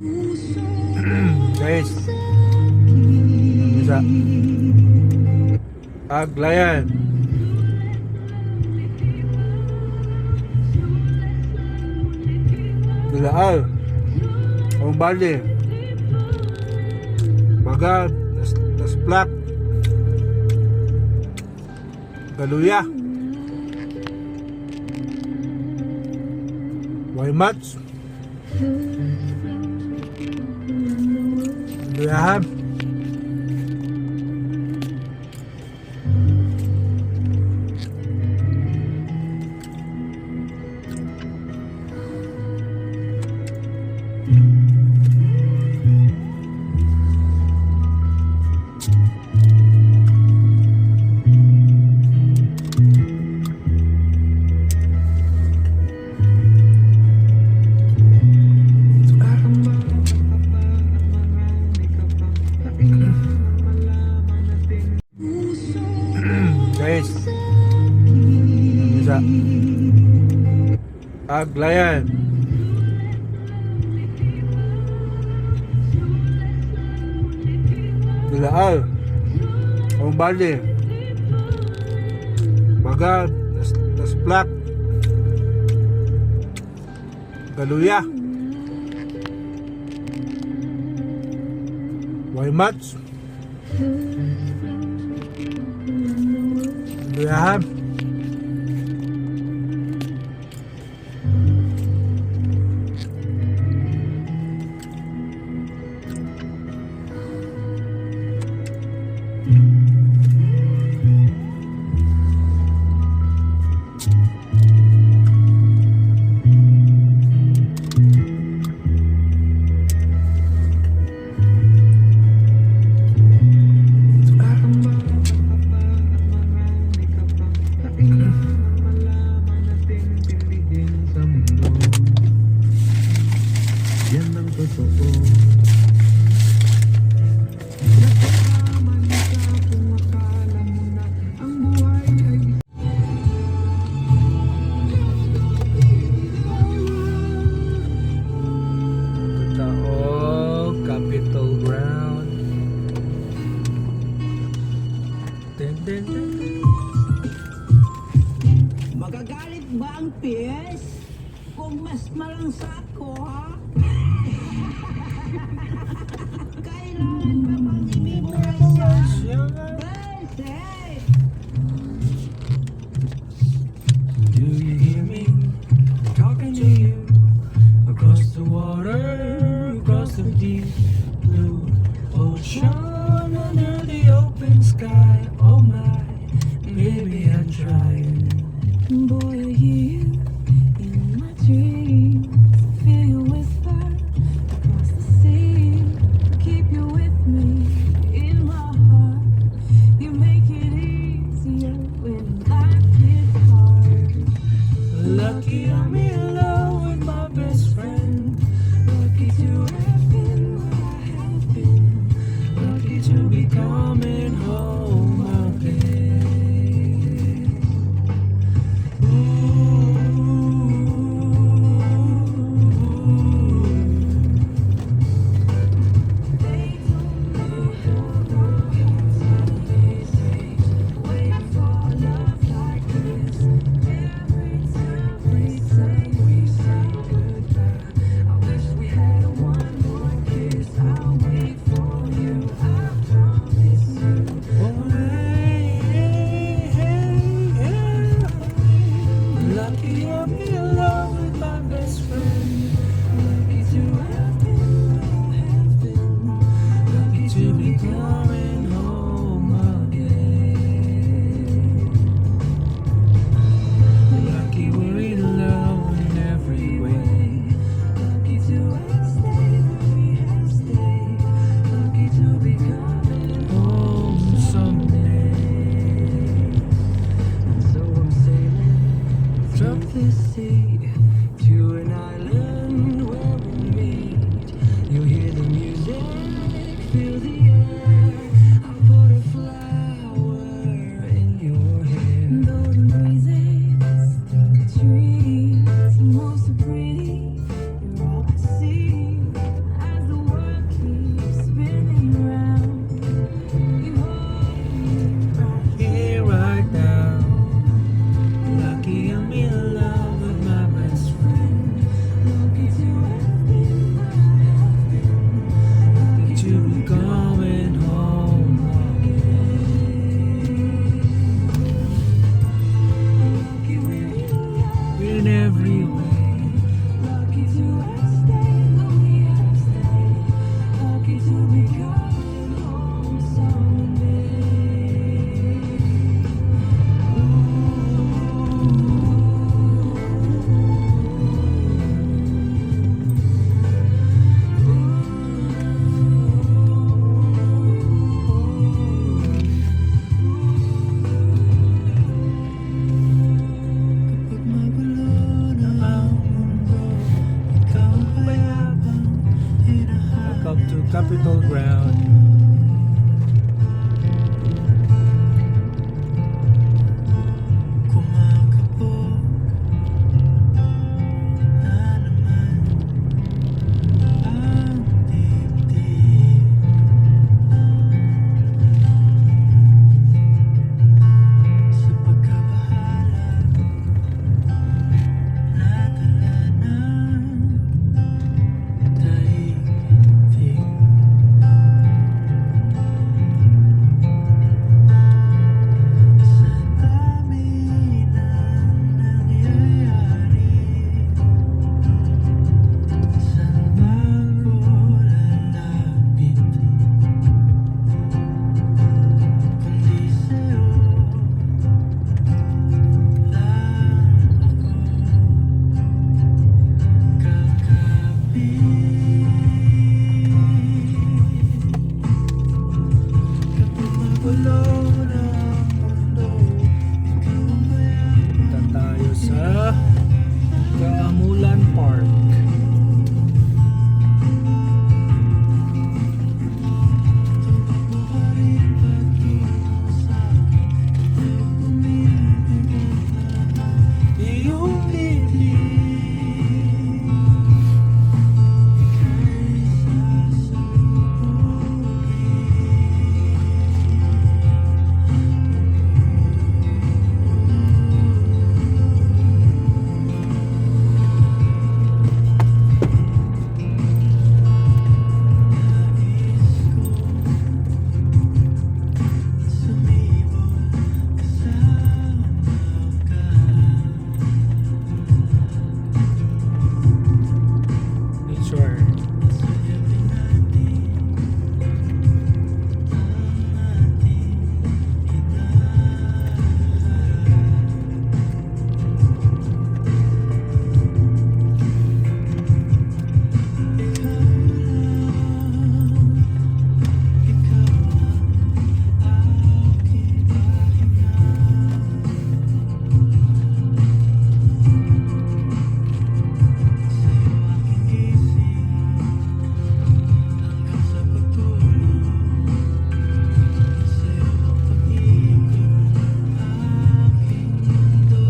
Guys, bisa Aglayan Dulaal Ang bali Baga Tas plak Galuya Waymats Galuyahan guys, bisa Aglayan Dulaal Ang bali Baga Tas plak Galuya Waymats Galuyahan Magagalit ba ang PS kung mas malangsat ko, ha? Kailangan ba bang i-memorize siya? Basic! Do you hear me talking to you across the water, across the deep blue ocean, under the open sky? Oh my, maybe I tried. Boy, I hear you in my dreams. Feel you whisper across the sea. Keep you with me in my heart. You make it easier when life gets hard. Lucky I'm in love with my best friend. Lucky to have been where I have been. Lucky to be coming home again. Every time we say goodbye, I wish we had one more up to Capitol Ground. Kumakabog na naman ang dibdib. Sa pagkabahala nadala ng daigdig. Sa dami ng nangyayari, saan ba ko lalapit kundi sa'yo lang ako kakapit. Kapag magulo ng mundo, ikaw ang mayaman. Punta tayo sa Kaamulan Park. Tumbak mo pa rin pagtungo sa'kin, ay bumibigat na iyong bibig. Ika'y sumibol kasama ka. Nature. Sayapin natin ang ating ikaw ang aking pahinga. Sa'yo aking gising hanggang sa pagtulog. Sa'yo ang pag-ikot ng aking mundo.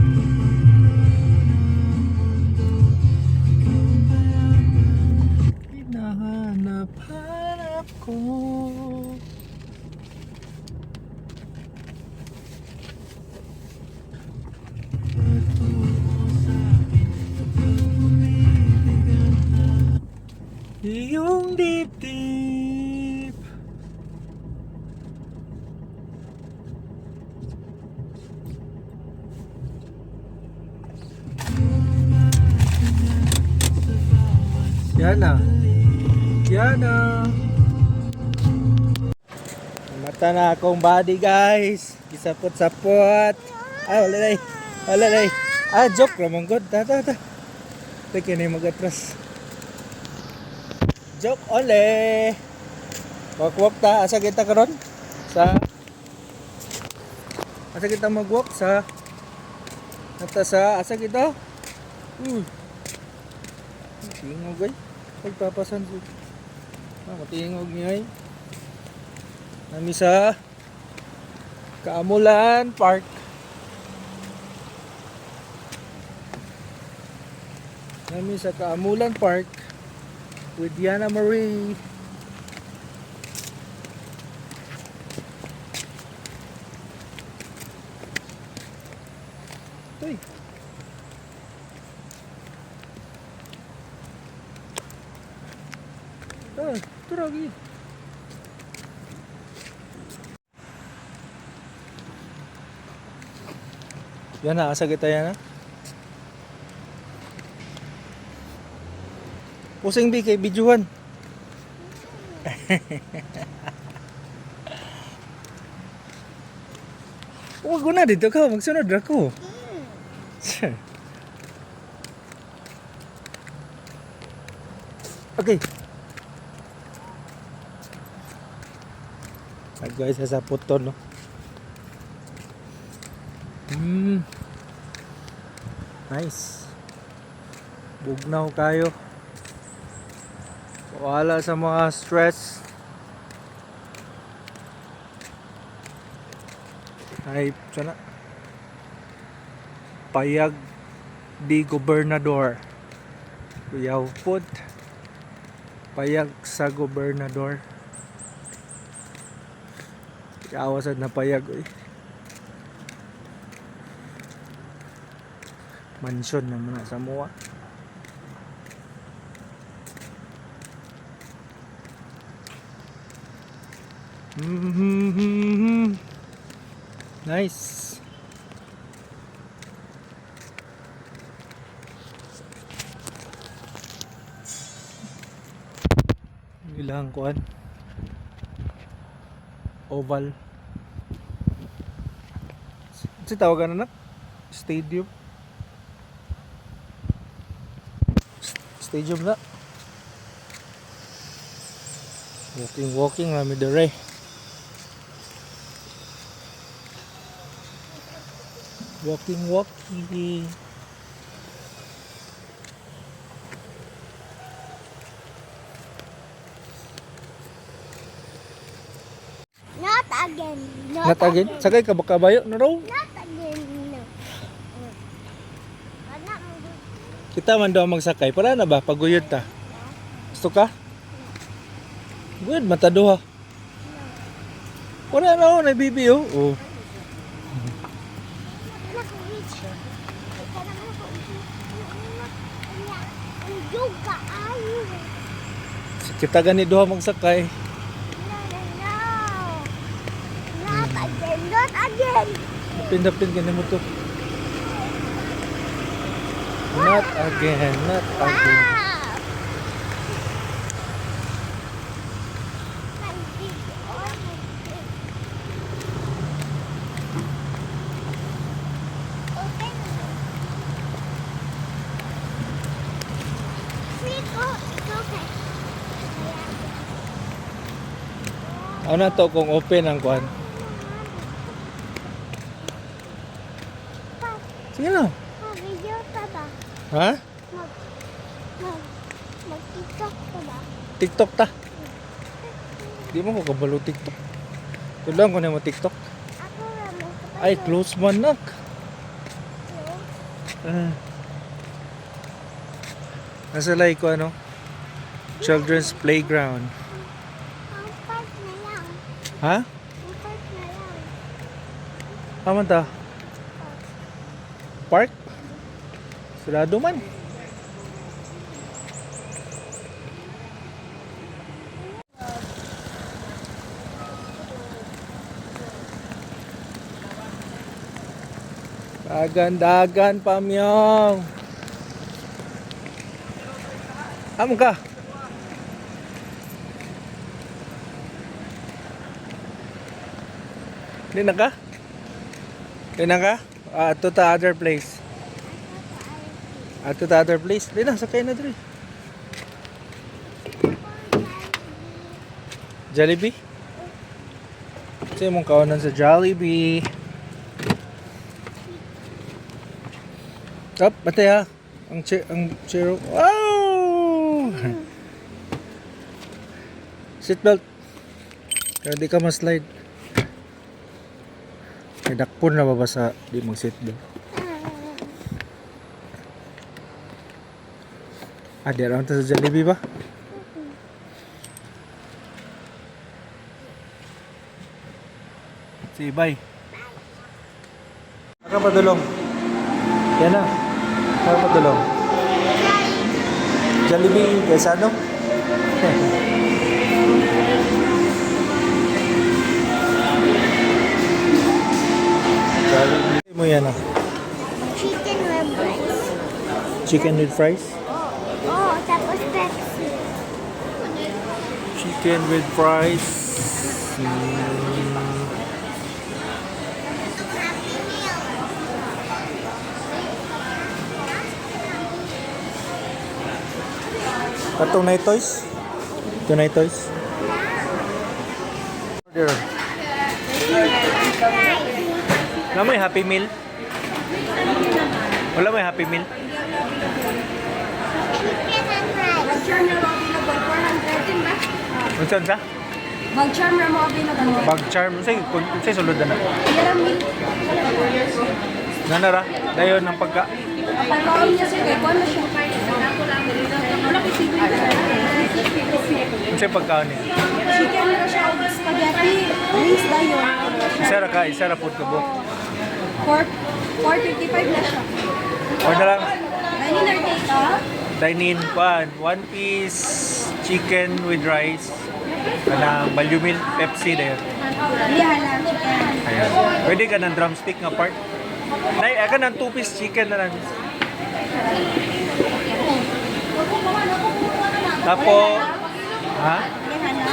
Kapag magulo ng mundo, ikaw ang mayaman. Hinahanap-hanap ko. Pagtungo sa'kin kapag bumibigat na iyong dibdib. Yana. Yana. Mata na akong body guys. Isapot-sapot. Ay, wala na. Wala na. Ah, joke ramon god. Tata. Teka na mag-atras. Joke ole. Walk ta. Asa kita karon? Asa kita mag-walk sa asa kita? Tingog ay. Pagpapasan ko. Matingog niya ay. Nami sa Kaamulan Park. Nami sa Kaamulan Park with Diana Marie. Uy. Ito lagi. Yan na, asa kita yan ha. Pusing bi kay bijuan. Huwag ko na dito ka, magsunod ako. Okay. Guys, sa puton no. Nice. Bugnaw kayo. Wala sa mga stress. Ay, sana. Payag di gobernador. Kuyaw pod. Payag sa gobernador. Kawasan na payag oy. Mansyon naman na sa mua. Nice. Ilang kuan. Oval. Si tawagan na stadium. Stadium na. Walking rami dere. Walking. Not again. Not again. Sagay ka ba kabayo na raw? Not again. No. Anak mo. Kita man daw magsakay. Para na ba? Paguyod ta. Gusto ka? Good, mataduha. Wala na ako, nagbibi oh. Oh. Anak mo, Rich. Ikaw naman ako. Ang yoga, ayo. Kita gani duha magsakay. No. Not again. Not again. Napin gani mo to. Not again. Wow. Ano to kung open ang kuan? Sige na. Video pa ba? Ha? Mag-tiktok pa ba? TikTok ta. Di mo ko kabalo TikTok. Tulang ko na mo TikTok. Ako naman. Ay, close man nak. Nasa like ko ano? Children's playground. Ang park na lang. Ha? Ang park na lang. Aman ta? Park? Sarado man. Dagan pamyong. Amo ka? Di na ka? To the other place. To the other place. Di na, sakay na dali. Jollibee? Kasi mong kawanan sa Jollibee. Up, batay ha. Ang chair. Wow! Seatbelt. Kaya di ka ma-slide. May dakpon na babasa. Di mag seatbelt. Di around sa Jollibee ba? Sige, bye. Saka padulong. Yan na. Saka padulong. Jollibee, kaysa ano? Jollibee mo yan ah. Chicken with rice. Chicken with fries? Oh, tapos Pepsi. Chicken with fries. Tunay toys? Tunay toys? Order. Wala may Happy Meal? Wala may Happy Meal? Chicken and rice. Unsan sa? Bag charm na mo available. Bag charm. Say sulod na. Yan ang milk. Nanara, dayon ng pagka. Pagkaon niya sir, kaya kuha na siya. Unsay pagkaon ni? Chicken na siya, spaghetti, wings dayon. Isa ra food ka bo. 4.55 na siya. Or na lang Dine-in or take ka? dine-in pan, one piece chicken with rice. Kanang value meal Pepsi dayon. Liha lang, chicken. Ayan. Pwede ka ng drumstick nga part. Nay, ka ng 2-piece chicken na lang. Tapo, ha? Liha na.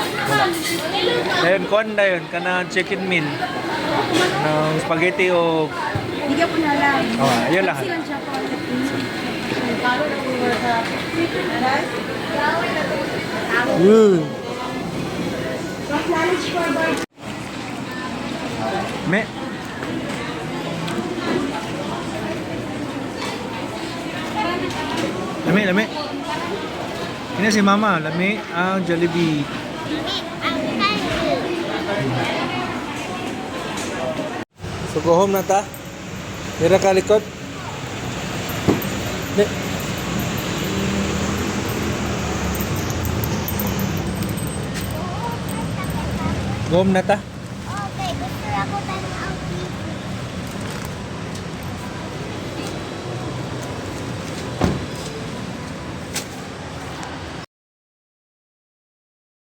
Dayon, kuhan dayon, ka ng chicken meal. Ng spaghetti o... Bigyan ko na lang. Oh, ayun lang. Silang siya po. Me. Lami. Ini si Mama, lami ang Jollibee. Ang kanil. So go home na ta. Dira ka likod. Di. Go home na ta.